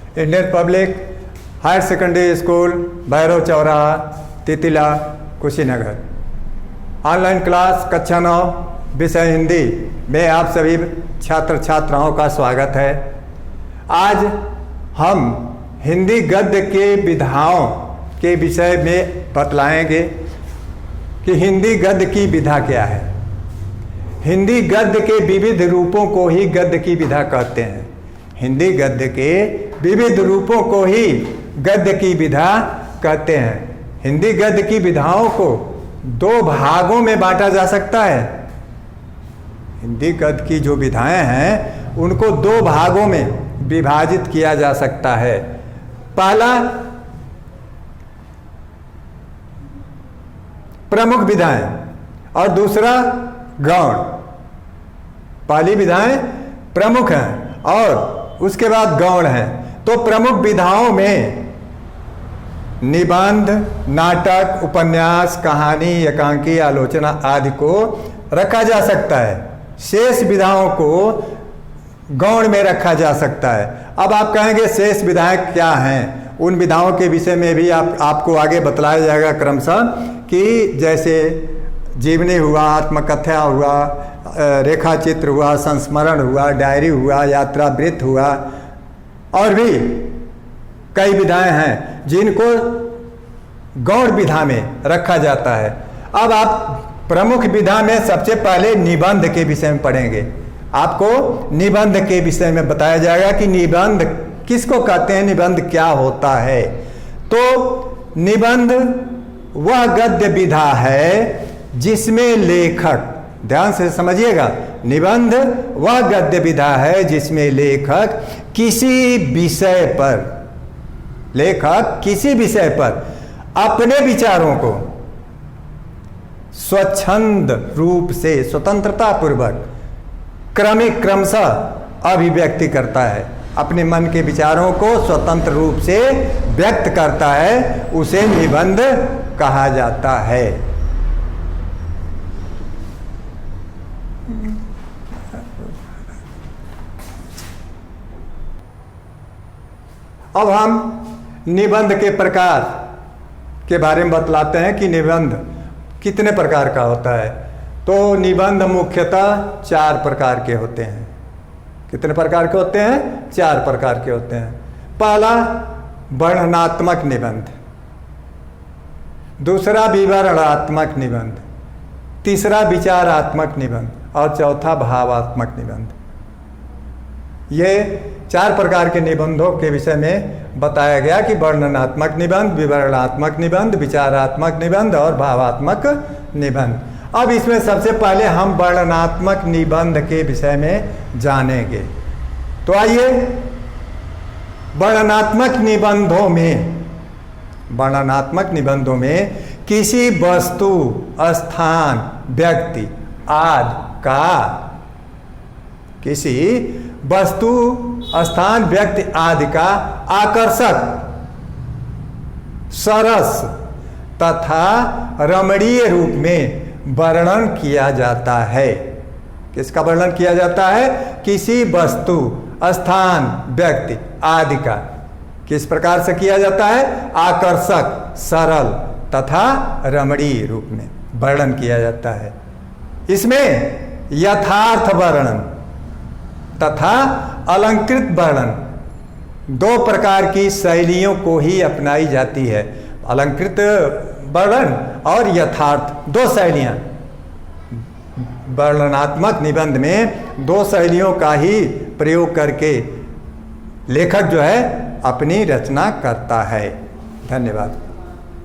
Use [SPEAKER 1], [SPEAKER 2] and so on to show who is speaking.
[SPEAKER 1] Indian public higher secondary school, Bhairav चौराहा, Titila, Kushinagar. Online class कक्षा 9 विषय हिंदी में आप सभी छात्र छात्राओं का स्वागत है। आज हम हिंदी गद्य के विधाओं के विषय में बतलाएंगे कि हिंदी गद्य की विधा क्या है। हिंदी गद्य के विविध रूपों को ही गद्य की विधा कहते हैं। हिंदी गद्य के विविध रूपों को ही गद्य की विधा कहते हैं। हिंदी गद्य की विधाओं को 2 भागों में बांटा जा सकता है। हिंदी गद्य की जो विधाएं हैं उनको 2 भागों में विभाजित किया जा सकता है। पहला प्रमुख विधाएं और दूसरा गौण। पहली विधाएं प्रमुख हैं और उसके बाद गौण हैं। तो प्रमुख विधाओं में निबंध, नाटक, उपन्यास, कहानी, एकांकी, आलोचना आदि को रखा जा सकता है। शेष विधाओं को गौण में रखा जा सकता है। अब आप कहेंगे शेष विधाएं क्या हैं? उन विधाओं के विषय में भी आपको आगे बतलाया जाएगा क्रमशः कि जैसे जीवनी हुआ, आत्मकथा हुआ, रेखा चित्र हुआ, संस्मरण हुआ, डायरी हुआ, यात्रा वृत्त हुआ और भी कई विधाएं हैं जिनको गौण विधा में रखा जाता है। अब आप प्रमुख विधा में सबसे पहले निबंध के विषय में पढ़ेंगे। आपको निबंध के विषय में बताया जाएगा कि निबंध किसको कहते हैं, निबंध क्या होता है। तो निबंध वह गद्य विधा है जिसमें लेखक, ध्यान से समझिएगा, निबंध वह गद्य विधा है जिसमें लेखक किसी विषय पर अपने विचारों को स्वच्छंद रूप से, स्वतंत्रता पूर्वक, क्रमशः अभिव्यक्ति करता है। अपने मन के विचारों को स्वतंत्र रूप से व्यक्त करता है, उसे निबंध कहा जाता है। अब हम निबंध के प्रकार के बारे में बतलाते हैं कि निबंध कितने प्रकार का होता है। तो निबंध मुख्यतः 4 प्रकार के होते हैं। कितने प्रकार के होते हैं? 4 प्रकार के होते हैं। पहला वर्णनात्मक निबंध, दूसरा विवरणात्मक निबंध, तीसरा विचारात्मक निबंध और चौथा भावात्मक निबंध। ये 4 प्रकार के निबंधों के विषय में बताया गया कि वर्णनात्मक निबंध, विवरणात्मक निबंध, विचारात्मक निबंध और भावात्मक निबंध। अब इसमें सबसे पहले हम वर्णनात्मक निबंध के विषय में जानेंगे। तो आइए, वर्णनात्मक निबंधों में किसी वस्तु, स्थान, व्यक्ति आदि का, किसी वस्तु, स्थान, व्यक्ति आदि का आकर्षक, सरस तथा रमणीय रूप में वर्णन किया जाता है। किसका वर्णन किया जाता है? किसी वस्तु, स्थान, व्यक्ति आदि का किस प्रकार से किया जाता है? आकर्षक, सरल तथा रमणीय रूप में वर्णन किया जाता है। इसमें यथार्थ वर्णन तथा अलंकृत वर्णन, 2 प्रकार की शैलियों को ही अपनाई जाती है। अलंकृत वर्णन और यथार्थ, 2 शैलियाँ। वर्णनात्मक निबंध में 2 शैलियों का ही प्रयोग करके लेखक जो है अपनी रचना करता है। धन्यवाद।